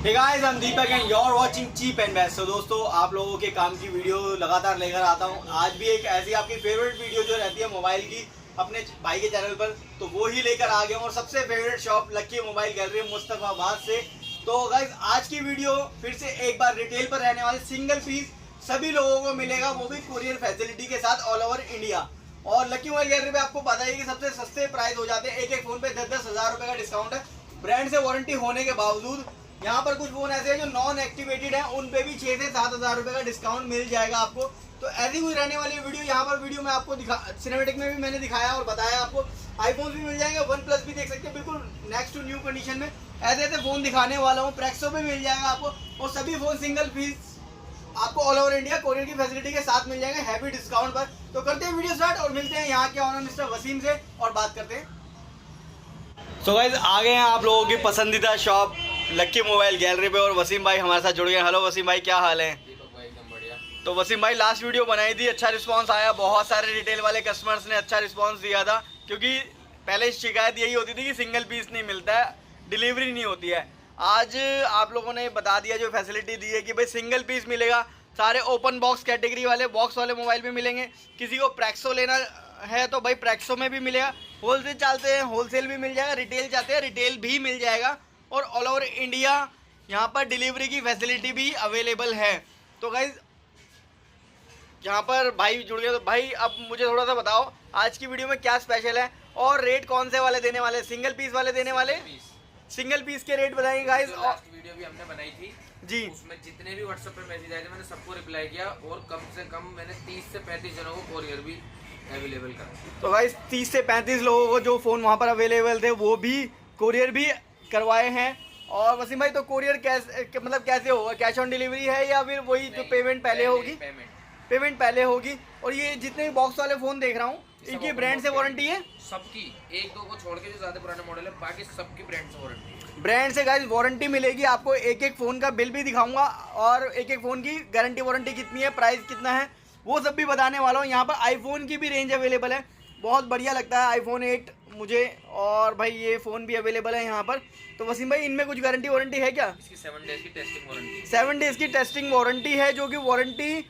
Hey guys, I'm Deepak and you're watching Cheap and Best। तो दोस्तों आप लोगों के काम की वीडियो लगातार लेकर आता हूँ। आज भी एक ऐसी आपकी फेवरेट वीडियो जो रहती है मोबाइल की अपने भाई के चैनल पर, तो वो ही लेकर आ गया हूँ। और सबसे favourite shop lucky mobile gallery Mustafabad से। तो गाइज आज की वीडियो फिर से एक बार रिटेल पर रहने वाले सिंगल पीस सभी लोगों को मिलेगा, वो भी कुरियर फैसिलिटी के साथ ऑल ओवर इंडिया। और लकी मोबाइल गैलरी पे आपको पता है कि सबसे सस्ते प्राइस हो जाते हैं। एक फोन पे 10-10 हज़ार रुपए का डिस्काउंट है। ब्रांड से वारंटी होने के बावजूद यहाँ पर कुछ फोन ऐसे हैं जो नॉन एक्टिवेटेड हैं, उन पे भी 6 से 7 हज़ार रुपए का डिस्काउंट मिल जाएगा आपको। तो ऐसी कुछ रहने वाली वीडियो यहाँ पर वीडियो में आपको सिनेमेटिक में भी मैंने दिखाया और बताया। आपको आईफोन भी मिल जाएंगे, वन प्लस भी देख सकते हैं बिल्कुल नेक्स्ट टू न्यू कंडीशन में। ऐसे ऐसे फोन दिखाने वाला हूँ। प्रेक्सो पे मिल जाएगा आपको, और सभी फोन सिंगल पीस आपको ऑल ओवर इंडिया कोरियर की फैसिलिटी के साथ मिल जाएंगे हैवी डिस्काउंट पर। तो करते हैं वीडियो स्टार्ट और मिलते हैं यहाँ के ऑनर मिस्टर वसीम से और बात करते हैं। सो गाइस आ गए हैं आप लोगों की पसंदीदा शॉप लकी मोबाइल गैलरी पे, और वसीम भाई हमारे साथ जुड़ गए। हेलो वसीम भाई, क्या हाल है? दीपक भाई एकदम बढ़िया। तो वसीम भाई लास्ट वीडियो बनाई थी, अच्छा रिस्पांस आया, बहुत सारे रिटेल वाले कस्टमर्स ने अच्छा रिस्पांस दिया था, क्योंकि पहले शिकायत यही होती थी कि सिंगल पीस नहीं मिलता है, डिलीवरी नहीं होती है। आज आप लोगों ने बता दिया, जो फैसिलिटी दी है कि भाई सिंगल पीस मिलेगा। सारे ओपन बॉक्स कैटेगरी वाले बॉक्स वाले मोबाइल भी मिलेंगे। किसी को प्रेक्सो लेना है तो भाई प्रेक्सो में भी मिलेगा। होलसेल चाहते हैं होलसेल भी मिल जाएगा, रिटेल चाहते हैं रिटेल भी मिल जाएगा, और ऑल ओवर इंडिया यहाँ पर डिलीवरी की फैसिलिटी भी अवेलेबल है। तो गाइज यहाँ पर भाई जुड़ गए। तो भाई अब मुझे थोड़ा सा बताओ आज की वीडियो में क्या स्पेशल है और रेट कौन से वाले देने वाले? सिंगल पीस वाले देने वाले, सिंगल पीस के रेट बताएंगे गाइज। लास्ट वीडियो भी हमने बनाई थी जी, उसमें जितने भी व्हाट्सएप पे मैसेज आए थे मैंने सबको रिप्लाई किया, और कम से कम मैंने 30 से 35 जनों को कोरियर भी अवेलेबल करा। तो गाइस 30 से 35 लोगों को जो फ़ोन वहाँ पर अवेलेबल थे वो भी कोरियर भी करवाए हैं। और वसीम भाई तो कोरियर कैसे, मतलब कैसे होगा? कैश ऑन डिलीवरी है या फिर वही जो पेमेंट पहले होगी? पेमेंट पहले होगी। और ये जितने बॉक्स वाले फ़ोन देख रहा हूँ इनकी ब्रांड से वारंटी है सबकी, एक दो को छोड़ के जो ज़्यादा पुराने मॉडल है बाकी सबकी ब्रांड से वारंटी है। ब्रांड से गाइस वारंटी मिलेगी आपको। एक एक फ़ोन का बिल भी दिखाऊंगा, और एक एक फ़ोन की गारंटी वारंटी कितनी है, प्राइस कितना है, वो सब भी बताने वाला हूँ। यहाँ पर आईफोन की भी रेंज अवेलेबल है, बहुत बढ़िया लगता है आईफोन 8 मुझे। और भाई ये फ़ोन भी अवेलेबल है यहाँ पर। तो वसीम भाई इनमें कुछ गारंटी वारंटी है क्या? इसकी 7 डेज की टेस्टिंग वारंटी, 7 डेज़ की टेस्टिंग वारंटी है, जो कि वारंटी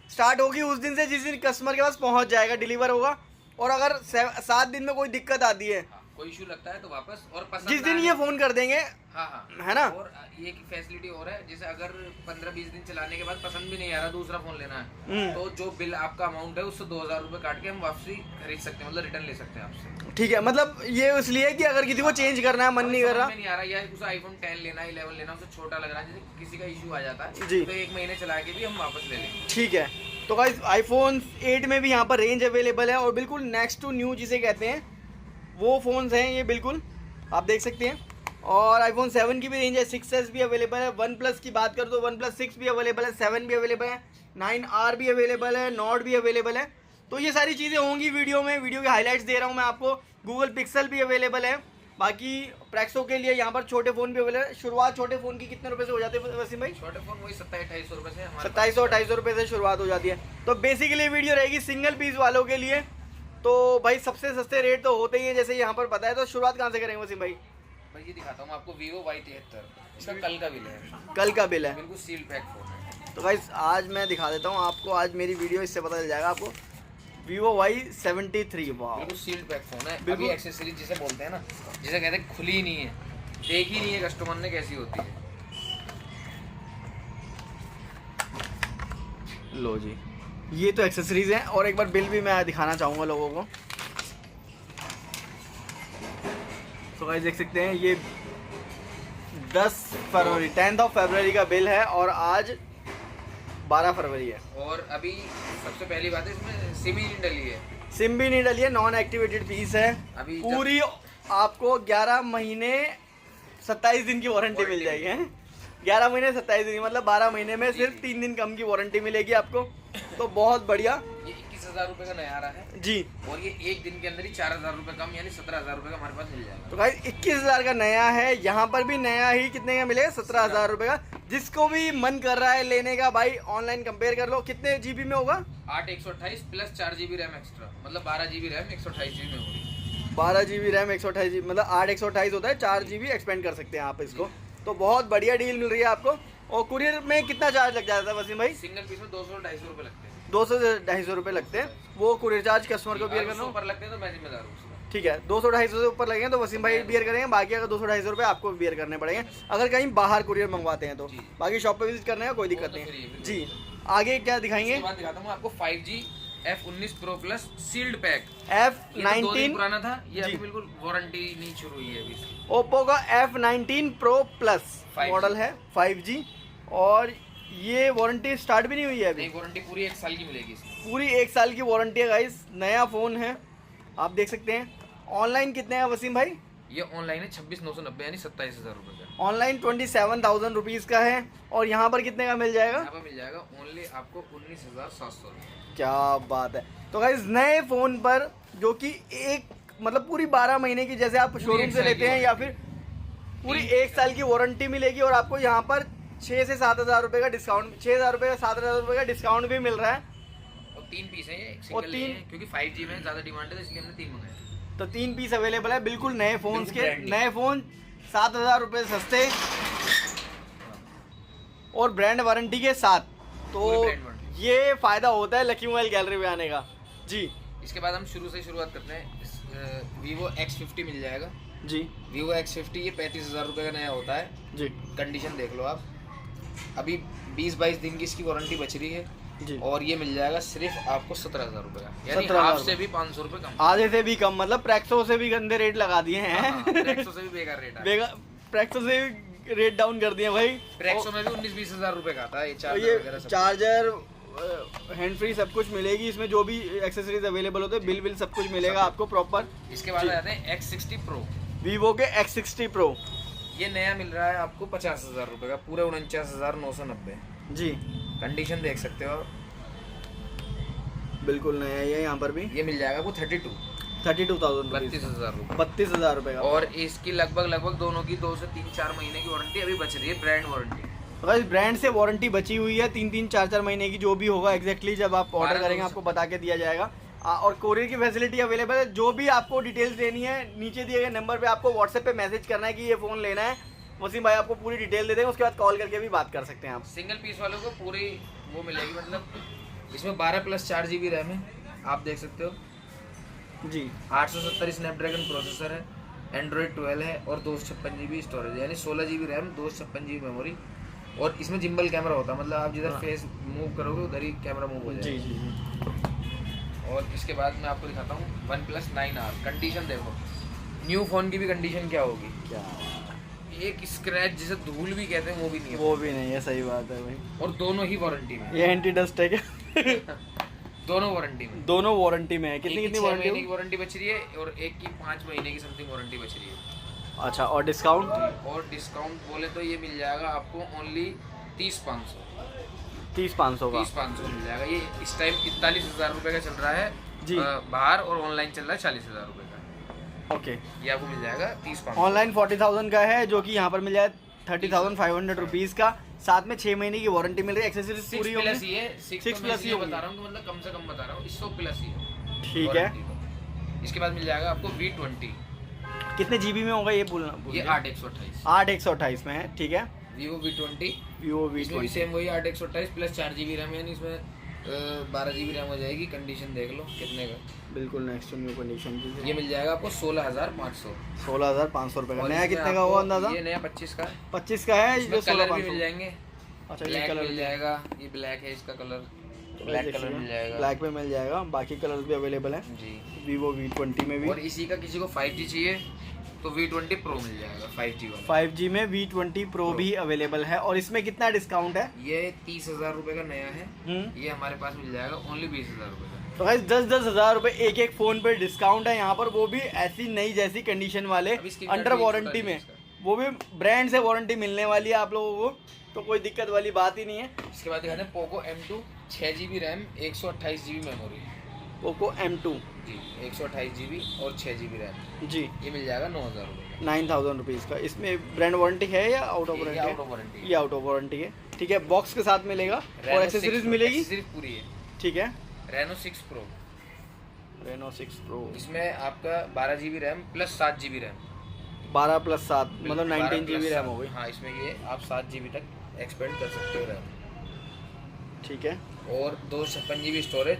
स्टार्ट होगी उस दिन से जिस दिन कस्टमर के पास पहुँच जाएगा, डिलीवर होगा। और अगर 7 दिन में कोई दिक्कत आती है, कोई इशू लगता है तो वापस, और पसंद जिस दिन ये फ़ोन कर देंगे। हाँ है ना? और ये की फैसिलिटी और है, जैसे अगर 15-20 दिन चलाने के बाद पसंद भी नहीं आ रहा, दूसरा फोन लेना है, तो जो बिल आपका अमाउंट है उससे 2000 रुपये काट के हम वापसी खरीद सकते हैं, मतलब रिटर्न ले सकते हैं आपसे। ठीक है, मतलब ये इसलिए कि अगर किसी को चेंज करना है, मन नहीं कर रहा, नहीं आ रहा, या उसे आईफोन 10 लेना, 11 लेना, उसे छोटा लग रहा है, जैसे किसी का इशू आ जाता है जी, तो 1 महीने चला के भी हम वापस ले लेंगे। ठीक है। तो गाइस आईफोन 8 में भी यहाँ पर रेंज अवेलेबल है, और बिल्कुल नेक्स्ट टू न्यू जिसे कहते हैं वो फ़ोन्स हैं ये, बिल्कुल आप देख सकते हैं। और आईफोन 7 की भी रेंज है, 6s भी अवेलेबल है। वन प्लस की बात करो तो वन प्लस 6 भी अवेलेबल है, 7 भी अवेलेबल है, 9R भी अवेलेबल है, नॉट भी अवेलेबल है। तो ये सारी चीज़ें होंगी वीडियो में, वीडियो के हाईलाइट्स दे रहा हूँ मैं आपको। गूगल पिक्सल भी अवेलेबल है। बाकी प्रेक्सो के लिए यहाँ पर छोटे फ़ोन भी अवेलेबल है। शुरुआत छोटे फ़ोन की कितने रुपए से हो जाते हैं वसीम भाई? छोटे फोन वही 2700-2800 रुपये से, 2700-2800 रुपये से शुरुआत हो जाती है। तो बेसिकली वीडियो रहेगी सिंगल पीस वालों के लिए। तो भाई सबसे सस्ते रेट तो होते ही हैं, जैसे यहाँ पर पता है। तो शुरुआत कहाँ से करेंगे वसीम भाई? भाई ये दिखाता हूँ आपको, Vivo Y73, इसका कल का बिल है, कल का बिल है, बिल्कुल सील पैक फोन है। तो गाइस आज मैं दिखा देता हूँ आपको, आज मेरी वीडियो इससे पता चल जाएगा आपको। Vivo Y73, वाह बिल्कुल सील पैक फोन है। बिल्कुल। अभी एक्सेसरीज जिसे बोलते हैं ना, जिसे कहते हैं खुली नहीं है, देखी नहीं है कस्टमर ने कैसी होती है। लो जी, ये तो एक्सेसरीज हैं, और एक बार बिल भी मैं दिखाना चाहूँगा लोगों को। तो गाइस देख सकते हैं ये 10 फरवरी 10 फरवरी का बिल है, और आज 12 फरवरी है। और अभी सबसे पहली बात है, इसमें सिम ही नहीं डली है, सिम भी नहीं डली है, नॉन एक्टिवेटेड पीस है। अभी पूरी आपको 11 महीने 27 दिन की वारंटी मिल जाएगी है। 11 महीने 27 दिन, मतलब 12 महीने में सिर्फ 3 दिन कम की वारंटी मिलेगी आपको। तो बहुत बढ़िया। ये 21,000 रुपये का नया आ रहा है जी, और ये एक दिन के अंदर ही 4,000 रुपये कम, यानी 17,000 रुपये का हमारे पास मिल जाएगा। तो भाई 21,000 का नया है, यहाँ पर भी नया ही कितने का मिलेगा? 17,000 रुपये का। जिसको भी मन कर रहा है लेने का भाई ऑनलाइन कंपेयर कर लो। कितने जीबी में होगा? 8/128 प्लस 4 GB रैम एक्स्ट्रा, मतलब 12 GB रैम 128 GB में होगी। 12 GB रैम 128 GB, मतलब 8/128 होता है, 4 GB एक्सपेंड कर सकते हैं आप इसको। तो बहुत बढ़िया डील मिल रही है आपको। और कुरियर में कितना चार्ज लग जाता है वसीम भाई? सिंगल पीस में 200-250 रुपए लगते हैं। 200 से 250 रुपये लगते हैं, वो कुरियर चार्ज कस्टमर को बियर करना ऊपर लगते हैं तो मैं जिम्मेदार हूँ उसका। ठीक है, 200-250 से ऊपर लगेंगे तो वसीम भाई बियर करेंगे, बाकी अगर 200-250 रुपये आपको बियर करने पड़ेंगे अगर कहीं बाहर कुरियर मंगवाते हैं तो। बाकी शॉप पे विजिट करने का कोई दिक्कत नहीं है जी। आगे क्या दिखाएंगे? इसके बाद दिखाता हूँ आपको 5G F19 Pro Plus sealed pack. F19 पुराना था, ये अभी बिल्कुल वारंटी नहीं शुरू हुई है अभी। ओप्पो का F19 Pro Plus मॉडल है 5G, और ये वारंटी स्टार्ट भी नहीं हुई है अभी। वारंटी पूरी 1 साल की मिलेगी इसमें। पूरी 1 साल की वारंटी है गाइस, नया फ़ोन है आप देख सकते हैं। ऑनलाइन कितने हैं वसीम भाई? ये ऑनलाइन है 26,990 यानी 27,000 रुपये का। ऑनलाइन 27,000 रुपीज़ का है, और यहाँ पर कितने का मिल जाएगा? यहाँ पर मिल जाएगा ओनली आपको 19,700 रुपये। क्या बात है। तो गाइस नए फ़ोन पर जो कि एक मतलब पूरी 12 महीने की, जैसे आप शोरूम से लेते हैं, या फिर पूरी 1 साल की वारंटी मिलेगी, और आपको यहाँ पर 6 से 7,000 रुपये का डिस्काउंट, 6,000 रुपये का 7,000 रुपये का डिस्काउंट भी मिल रहा है। और 3 पीस है ये, सिंगल नहीं है, क्योंकि 5G में ज़्यादा डिमांड है तो इसलिए हमने 3 मंगाए। तो 3 पीस अवेलेबल है, बिल्कुल नए फ़ोन्स के। नए फ़ोन 7,000 रुपये सस्ते और ब्रांड वारंटी के साथ। तो ये फ़ायदा होता है लकी मोबाइल गैलरी में आने का जी। इसके बाद हम शुरू से शुरुआत करते हैं। Vivo X50 मिल जाएगा जी। Vivo X50 ये 35,000 रुपये का नया होता है जी। कंडीशन देख लो आप, अभी 20-22 दिन की इसकी वारंटी बच रही है जी। और ये मिल जाएगा सिर्फ आपको 17,000 रुपये का, यानी 17,000 हाफ से भी 500 रुपये कम, आधे से भी कम, मतलब प्रैक्सो से भी गंदे रेट लगा दिए हैं। प्रेक्सो से भी बेकार रेट है, प्रैक्सो से भी रेट डाउन कर दिए भाई। प्रेक्सो में भी 19-20 हज़ार रुपये का आता है ये चार्जर हैंड फ्री सब कुछ मिलेगी इसमें, जो भी एक्सेसरीज अवेलेबल होते हैं, बिल सब कुछ मिलेगा आपको प्रॉपर। इसके बाद आते हैं X60 Pro, Vivo के X60 Pro, ये नया मिल रहा है आपको 50,000 रुपये का, पूरे 49,990 जी। कंडीशन देख सकते हो, बिल्कुल नया है यहाँ पर भी। ये मिल जाएगा आपको 32,000 रुपये, 32,000 रुपये का। और इसकी लगभग दोनों की 2 से 3-4 महीने की वारंटी अभी बच रही है, ब्रांड वारंटी। अगर इस ब्रांड से वारंटी बची हुई है 3-3, 4-4 महीने की, जो भी होगा एग्जैक्टली जब आप ऑर्डर करेंगे आपको बता के दिया जाएगा। और कोरियर की फैसिलिटी अवेलेबल है। जो भी आपको डिटेल्स देनी है नीचे दिए गए नंबर पे आपको व्हाट्सएप पे मैसेज करना है कि ये फ़ोन लेना है, वसीम भाई आपको पूरी डिटेल दे देंगे, उसके बाद कॉल करके भी बात कर सकते हैं आप। सिंगल पीस वालों को पूरी वो मिलेगी, मतलब इसमें 12+4 GB रैम है, आप देख सकते हो जी। 870 स्नैपड्रैगन प्रोसेसर है, एंड्रॉयड 12 है और 256 GB स्टोरेज है, यानी 16 GB रैम, 256 GB मेमोरी। और इसमें जिम्बल कैमरा होता है, मतलब आप जिधर फेस मूव करोगे उधर ही कैमरा मूव हो जाएगा। जी जी जी। और इसके बाद मैं आपको दिखाता हूँ OnePlus 9R, कंडीशन देखो, न्यू फ़ोन की भी कंडीशन क्या होगी, क्या एक स्क्रैच जिसे धूल भी कहते हैं वो भी नहीं है, वो भी नहीं है, सही बात है भाई। और दोनों ही वारंटी में, ये एंटी डस्ट है क्या? दोनों वारंटी में, दोनों वारंटी में है। कितनी 6 वारंटी? महीने की वारंटी बच रही है और एक की 5 महीने की समथिंग वारंटी बच रही है। अच्छा, और डिस्काउंट? और डिस्काउंट बोले तो ये मिल जाएगा आपको ओनली 30,500 30,500 का। 30,500 मिल जाएगा। ये इस टाइम 41,000 रुपये का चल रहा है जी। बाहर, और ऑनलाइन चल रहा है 40,000 रुपये का। ओके, ये आपको मिल जाएगा 30,500। ऑनलाइन 40,000 का है, जो कि यहाँ पर मिल जाए 30,500 रुपीज़ का, साथ में 6 महीने की वारंटी मिल रही है, एक्सेसरीज पूरी होगी। 6+ ही है, 6+ ही बता रहा हूँ, मतलब कम से कम बता रहा हूँ, 100+ ही है। ठीक है। इसके बाद मिल जाएगा आपको V20, कितने जीबी में होगा ये बोलना? ये 8/128 8/128 में है, ठीक है। Vivo V20, Vivo इसमें भी V20 सेम वही 8/128 प्लस 4 GB रैम, यानी इसमें 12 GB रैम हो जाएगी। कंडीशन देख लो कितने का, बिल्कुल नेक्स्ट न्यू कंडीशन की। ये मिल जाएगा आपको 16,500। 16,500 रुपये का। और नया इसमें कितने का आपको होगा अंदाजा? ये नया 25 का है। 25 का है, इसमें जो कलर भी 16,500 मिल जाएंगे। अच्छा, ये ब्लैक कलर मिल जाएगा, ये ब्लैक है इसका कलर, ब्लैक कलर मिल जाएगा, ब्लैक में मिल जाएगा, बाकी कलर्स भी अवेलेबल है जी। Vivo V20 में भी। और इसी का किसी को 5G चाहिए तो V20 Pro मिल जाएगा 5G वाला। 5G में V20 Pro भी अवेलेबल है। और इसमें कितना डिस्काउंट है? ये 30,000 रुपये का नया है, ये हमारे पास मिल जाएगा ओनली 20,000 रुपये का। तो गाइस 10-10 हज़ार रुपये एक फ़ोन पे डिस्काउंट है यहाँ पर, वो भी ऐसी नई जैसी कंडीशन वाले, अंडर वारंटी में, वो भी ब्रांड से वारंटी मिलने वाली है आप लोगों को, तो कोई दिक्कत वाली बात ही नहीं है। इसके बाद दिखाते हैं Poco M2, 6 GB RAM, 128 GB memory. Poco M2 जी, 128 GB और 6 GB रैम जी, ये मिल जाएगा 9,000 रुपये का। 9,000 रुपीज़ का। इसमें ब्रांड वारंटी है या out of warranty? Out of warranty, ये आउट ऑफ वारंटी है, ठीक है। बॉक्स के साथ मिलेगा और एक्सेसरीज मिलेगी, एक्सेसरीज पूरी है, ठीक है। Reno 6 Pro, Reno 6 Pro, इसमें आपका 12 GB RAM plus 7 GB RAM, 12+7 मतलब 19 GB रैम हो गई। हाँ, इसमें ये आप 7 GB तक एक्सपेंड कर सकते हो रैम। ठीक है। और 256 GB स्टोरेज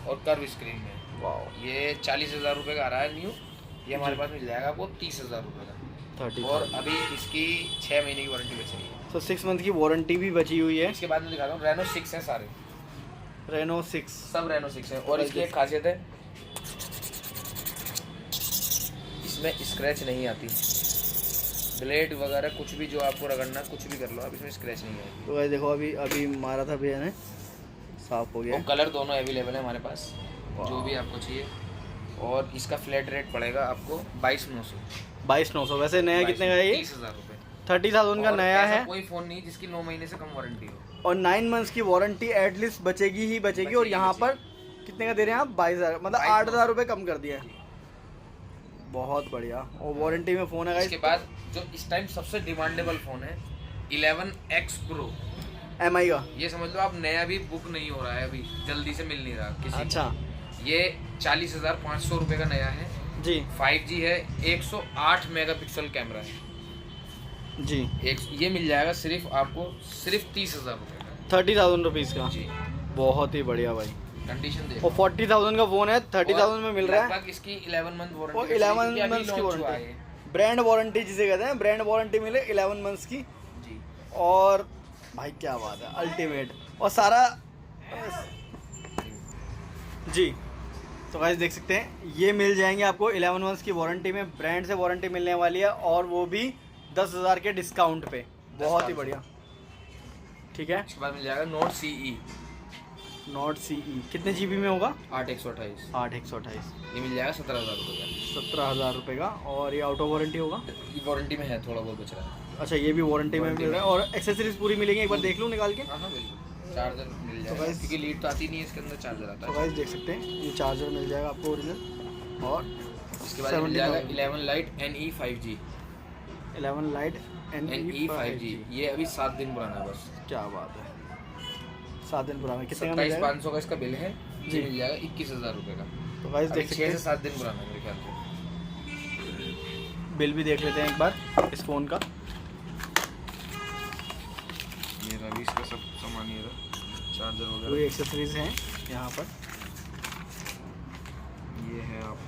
और कर्व स्क्रीन में। वाह, ये 40,000 रुपये का आ रहा है न्यू। ये हमारे पास मिल जाएगा आपको 30,000 रुपये का। 30। और अभी इसकी 6 महीने की वारंटी बच रही है। तो 6 मंथ की वारंटी भी बची हुई है। इसके बाद मैं दिखा रहा हूँ, रेनो 6 है सारे, रेनो 6 सब रेनो 6 है। और इसकी एक खासियत है, इसमें स्क्रैच नहीं आती। ब्लेड वगैरह कुछ भी जो आपको रगड़ना कुछ भी कर लो, अब इसमें स्क्रैच नहीं आएगी। तो भाई देखो, अभी अभी मारा था भैया ने, साफ हो गया। और कलर दोनों अवेलेबल है हमारे पास, जो भी आपको चाहिए। और इसका फ्लैट रेट पड़ेगा आपको 22,900। 22,900। वैसे नया कितने का है ये? 30,000 रुपये। 30,000 का नया ऐसा है। कोई फ़ोन नहीं जिसकी 9 महीने से कम वारंटी हो। और 9 मंथ्स की वारंटी एटलीस्ट बचेगी ही बचेगी। और यहाँ पर कितने का दे रहे हैं आप? 22,000, मतलब 8,000 रुपये कम कर दिया है। बहुत बढ़िया। और वारंटी में फ़ोन है गाइस। इसके बाद जो इस टाइम सबसे डिमांडेबल फ़ोन है 11X Pro MI का। ये समझ लो आप, नया भी बुक नहीं हो रहा है, अभी जल्दी से मिल नहीं रहा किसी को। अच्छा। ये 40,500 रुपये का नया है जी 5G है, 108 मेगापिक्सल कैमरा है जी। ये मिल जाएगा सिर्फ आपको, सिर्फ 30,000 रुपये का। 30,000 रुपीज़ का जी, बहुत ही बढ़िया भाई। कंडीशन देखो। और 40,000 का फ़ोन है, 30,000 में मिल रहा है। लगभग इसकी 11 मंथ वारंटी। और 11 मंथ्स की वारंटी, ब्रांड वारंटी जिसे कहते हैं, ब्रांड वारंटी मिले 11 मंथ्स की। जी। और भाई क्या बात है, अल्टीमेट। और सारा जी। तो गाइस देख सकते हैं, ये मिल जाएंगे आपको 11 मंथ्स की वारंटी में। ब्रांड से वारंटी मिलने वाली है, और वो भी 10,000 के डिस्काउंट पे। बहुत ही बढ़िया। ठीक है। इसके बाद मिल जाएगा नोट CE। नोट CE कितने GB में होगा? 8/128। 8/128। ये मिल जाएगा 17,000 रुपये का। 17,000 रुपये का। और ये आउट ऑफ वारंटी होगा? ये वारंटी में है, थोड़ा बहुत बच रहा है। अच्छा, ये भी वारंटी में मिल रहा है। और एक्सेसरीज पूरी मिलेंगी? एक बार देख लूँ निकाल के। हाँ हाँ बिल्कुल, चार्जर मिल जाएगा। गाइस, क्योंकि लीड तो आती नहीं है, इसके अंदर चार्जर आता तो है। गाइस देख सकते हैं, ये चार्जर मिल जाएगा आपको ओरिजिनल। और इसके बाद मिल जाएगा 11 light NE 5G। 11 light NE 5G ये अभी 7 दिन पुराना है बस। क्या बात है, 7 दिन पुराना। कितने का मिल जाएगा? 27,500 का इसका बिल है जी। मिल जाएगा 21,000 रुपये का। तो गाइस देख सकते 6 हैं, से 7 दिन पुराना है मेरे ख्याल से। बिल भी देख लेते हैं एक बार इस फ़ोन का। ये रहा भी इसका सब सामान, ये रहा चार्जर पूरी वगैरह, एक्सेसरीज हैं यहाँ पर। ये है आप।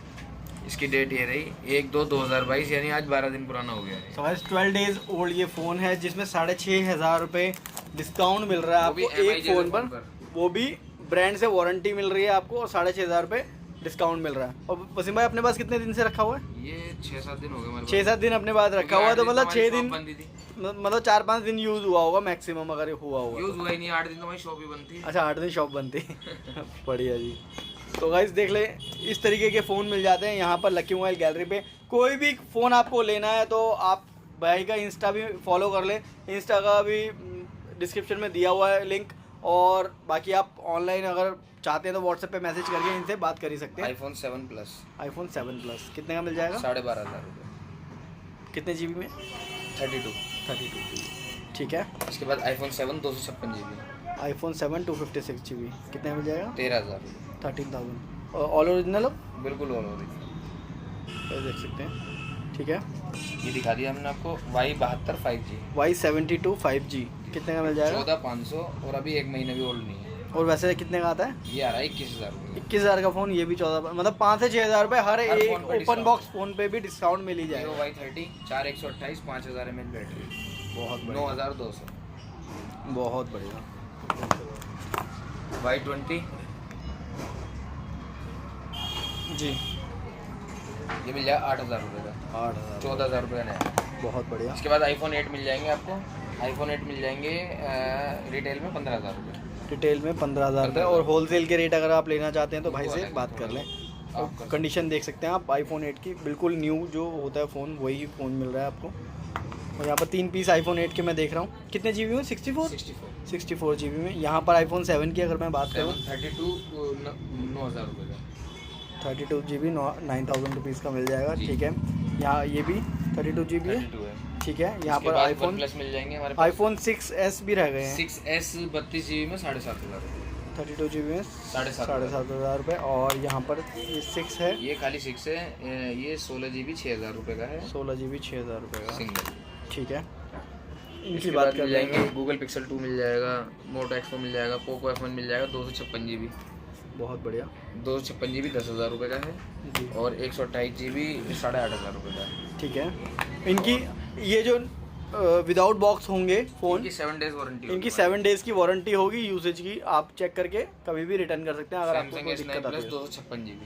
इसकी डेट ये रही 1/2/2022, यानी आज 12 दिन पुराना हो गया है। तो गाइस 12 डेज ओल्ड ये फ़ोन है, जिसमें 6,500 रुपये डिस्काउंट मिल रहा है आपको एक फ़ोन पर। वो भी ब्रांड से वारंटी मिल रही है आपको, और 6,500 रुपये डिस्काउंट मिल रहा है। और वसीम भाई अपने पास कितने दिन से रखा हुआ है? ये 6-7 दिन हो गए हमारे 6-7 दिन अपने पास रखा हुआ है। तो मतलब 6 दिन, बंदी थी। मतलब 4-5 दिन यूज़ हुआ होगा मैक्सिमम, अगर हुआ होगा। यूज हुआ ही नहीं, 8 दिन तो हमारी शॉप ही बंद थी। अच्छा, 8 दिन शॉप बंद थी। बढ़िया जी। तो गाइस देख ले, इस तरीके के फ़ोन मिल जाते हैं यहाँ पर लकी मोबाइल गैलरी पे। कोई भी फ़ोन आपको लेना है तो आप भाई का इंस्टा भी फॉलो कर ले, इंस्टा का भी डिस्क्रिप्शन में दिया हुआ है लिंक। और बाकी आप ऑनलाइन अगर चाहते हैं तो व्हाट्सएप पे मैसेज करके इनसे बात कर ही सकते हैं। iPhone 7 Plus iPhone 7 Plus कितने का मिल जाएगा? 12,500 रुपये। कितने GB में? 32। 32 GB। ठीक है। इसके बाद iPhone 7 256 GB। iPhone 7 256 GB कितने में मिल जाएगा? 13,000 रुपये। 13,000। और ऑल ओरिजिनल हो? बिल्कुल ऑल ओरिजिनल, तो देख सकते हैं। ठीक है। ये दिखा दिया हमने आपको Y72 5G। Y72 5G कितने का मिल जाएगा? 14,500, और अभी 1 महीना भी ओल्ड नहीं है। और वैसे कितने का आता है? ये आ रहा है 21,000 रुपये। 21,000 का फ़ोन, ये भी 14, मतलब 5 से 6,000 रुपये हर एक phone पे ओपन discount। बॉक्स फ़ोन पे भी डिस्काउंट मिल ही जाएगा। Vivo Y30 4/128 5,000 mAh बैटरी, बहुत बढ़िया, 9,200। बहुत बढ़िया। Y20 जी, ये मिल जाएगा 8,000 रुपये का। 8,000। 14,000 रुपये का नया। बहुत बढ़िया। इसके बाद iPhone 8 मिल जाएंगे आपको। iPhone 8 मिल जाएंगे रिटेल में 15,000 रुपये। रिटेल में 15,000 रुपये। और होलसेल के रेट अगर आप लेना चाहते हैं तो भाई से बात कर लें। आपका कंडीशन देख सकते हैं आप iPhone 8 की, बिल्कुल न्यू जो होता है फ़ोन वही फ़ोन मिल रहा है आपको। और यहाँ पर 3 पीस iPhone 8 के मैं देख रहा हूँ। कितने GB में? 64 GB में। यहाँ पर iPhone 7 की अगर मैं बात करूँ, 32 9,000 रुपये का। 32 GB 9,000 रुपीज़ का मिल जाएगा। ठीक है। यहाँ ये भी 32 GB है। 32 है। ठीक है। यहाँ पर iPhone प्लस मिल जाएंगे हमारे पास। iPhone 6s भी रह गए हैं। 6s 32 GB में 7,500 रुपये। 32 GB में 7,500 रुपये। और यहाँ पर ये 6 है, ये खाली 6 है, ये 16 GB 6,000 रुपये का है। 16 GB 6,000 रुपये का सिंगल। ठीक है। इनकी बात कर जाएंगे, गूगल पिक्सल 2 मिल जाएगा, मोटो X4 मिल जाएगा, पोको F1 मिल जाएगा 256 GB। बहुत बढ़िया। 256 GB 10,000 रुपये का है जी। और 128 GB 8,500 रुपये का है। ठीक है। इनकी ये जो विदाउट बॉक्स होंगे फ़ोन, इनकी 7 डेज़ वारंटी, इनकी 7 डेज़ की वारंटी होगी यूसेज की। आप चेक करके कभी भी रिटर्न कर सकते हैं अगर आपको कोई दिक्कत आती है। 256 GB,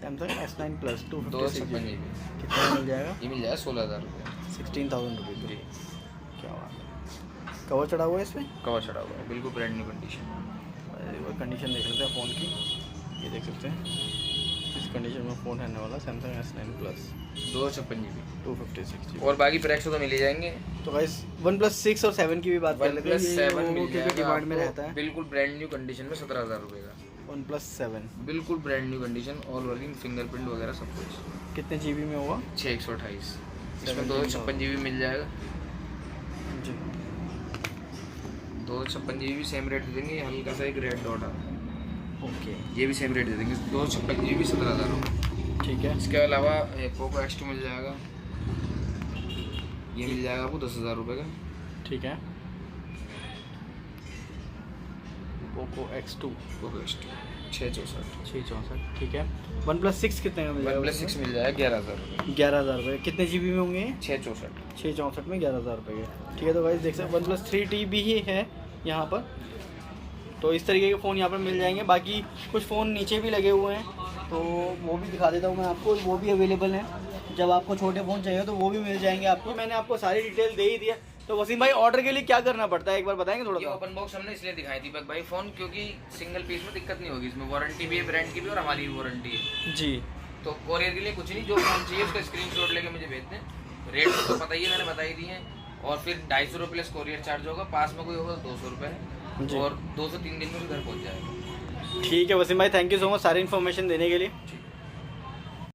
Samsung S9 plus 256 256 GB। कितना मिल जाएगा? ये मिल जाएगा 16,000 रुपये, 16,000 रुपये। जी। क्या बात है। कवर चढ़ा हुआ है इसमें? कवर चढ़ा हुआ है, बिल्कुल ब्रांड न्यू कंडीशन। कंडीशन देख लेते हैं फ़ोन की। ये देख सकते हैं इस कंडीशन में फ़ोन रहने वाला Samsung S9 plus 256 GB, 256 GB। और बाकी प्राइस तो मिल ही जाएंगे। तो गाइस OnePlus 6 और 7 की भी बात कर लेते हैं। OnePlus 7 मिल जाएगा डिमांड में आपको रहता है। बिल्कुल ब्रांड न्यू कंडीशन में 17,000 रुपये का। OnePlus 7 बिल्कुल brand new condition, all working, fingerprint वगैरह सब कुछ। कितने GB में होगा? 628। इसमें 256 GB मिल जाएगा। जी। 256 GB भी सेम रेट दे देंगे, हल्का सा एक रेड डॉट आता है, ओके ये भी सेम रेट दे देंगे। 256 GB 17,000 रुपये। ठीक है। इसके अलावा पोको X2 मिल जाएगा, ये मिल जाएगा आपको 10,000 रुपये का। ठीक है। Poco X2 664। ठीक है। OnePlus 6 कितने का मिल जाएगा? OnePlus 6 मिल जाएगा 11,000 रुपये। 11,000 रुपये। कितने GB में होंगे? 664। 664 में 11,000 रुपये के। ठीक है। तो गाइस देख सकते हैं OnePlus 3T भी ही है यहाँ पर। तो इस तरीके के फ़ोन यहाँ पर मिल जाएंगे। बाकी कुछ फ़ोन नीचे भी लगे हुए हैं, तो वो भी दिखा देता हूँ मैं आपको, वो भी अवेलेबल हैं। जब आपको छोटे फ़ोन चाहिए तो वो भी मिल जाएंगे आपको। मैंने आपको सारी डिटेल दे ही दिया। तो वसीम भाई, ऑर्डर के लिए क्या करना पड़ता है एक बार बताएंगे थोड़ा ये सा? ओपन बॉक्स हमने इसलिए दिखाई दीपक भाई फ़ोन, क्योंकि सिंगल पीस में दिक्कत नहीं होगी। इसमें वारंटी भी है, ब्रांड की भी और हमारी भी वारंटी है। जी। तो कोरियर के लिए कुछ नहीं, जो फ़ोन चाहिए उसका स्क्रीनशॉट लेके मुझे भेज दें। रेट तो पता ही है, मैंने बताई दी है। और फिर 250 रुपये प्लस कोरियर चार्ज होगा। पास में कोई होगा तो 200 रुपये, और 2 से 3 दिन में घर पहुँच जाएगा। ठीक है वसीम भाई, थैंक यू सो मच सारी इन्फॉर्मेशन देने के लिए। ठीक है।